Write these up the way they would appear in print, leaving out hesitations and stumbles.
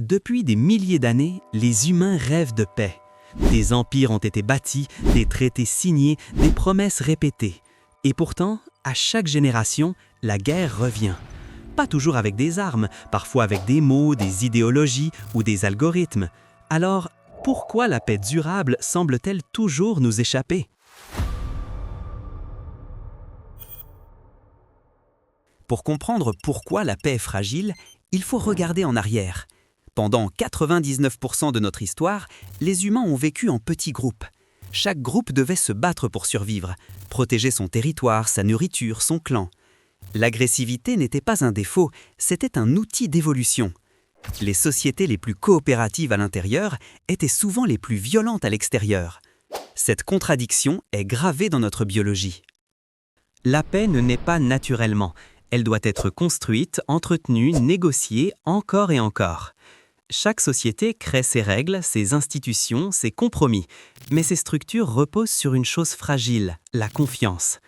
Depuis des milliers d'années, les humains rêvent de paix. Des empires ont été bâtis, des traités signés, des promesses répétées. Et pourtant, à chaque génération, la guerre revient. Pas toujours avec des armes, parfois avec des mots, des idéologies ou des algorithmes. Alors, pourquoi la paix durable semble-t-elle toujours nous échapper? Pour comprendre pourquoi la paix est fragile, il faut regarder en arrière. Pendant 99% de notre histoire, les humains ont vécu en petits groupes. Chaque groupe devait se battre pour survivre, protéger son territoire, sa nourriture, son clan. L'agressivité n'était pas un défaut, c'était un outil d'évolution. Les sociétés les plus coopératives à l'intérieur étaient souvent les plus violentes à l'extérieur. Cette contradiction est gravée dans notre biologie. La paix ne naît pas naturellement. Elle doit être construite, entretenue, négociée encore et encore. Chaque société crée ses règles, ses institutions, ses compromis. Mais ces structures reposent sur une chose fragile, la confiance.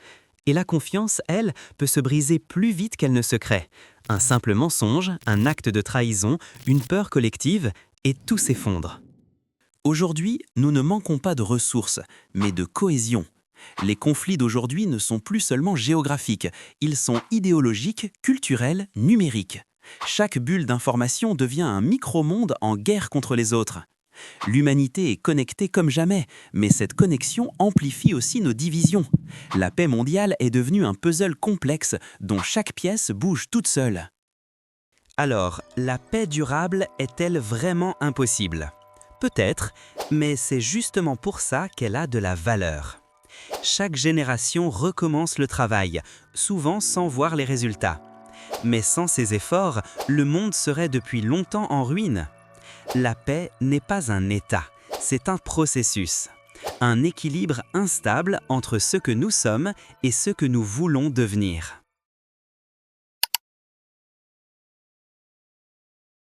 Et la confiance, elle, peut se briser plus vite qu'elle ne se crée. Un simple mensonge, un acte de trahison, une peur collective, et tout s'effondre. Aujourd'hui, nous ne manquons pas de ressources, mais de cohésion. Les conflits d'aujourd'hui ne sont plus seulement géographiques, ils sont idéologiques, culturels, numériques. Chaque bulle d'information devient un micro-monde en guerre contre les autres. L'humanité est connectée comme jamais, mais cette connexion amplifie aussi nos divisions. La paix mondiale est devenue un puzzle complexe dont chaque pièce bouge toute seule. Alors, la paix durable est-elle vraiment impossible? Peut-être, mais c'est justement pour ça qu'elle a de la valeur. Chaque génération recommence le travail, souvent sans voir les résultats. Mais sans ces efforts, le monde serait depuis longtemps en ruine. La paix n'est pas un état, c'est un processus. Un équilibre instable entre ce que nous sommes et ce que nous voulons devenir.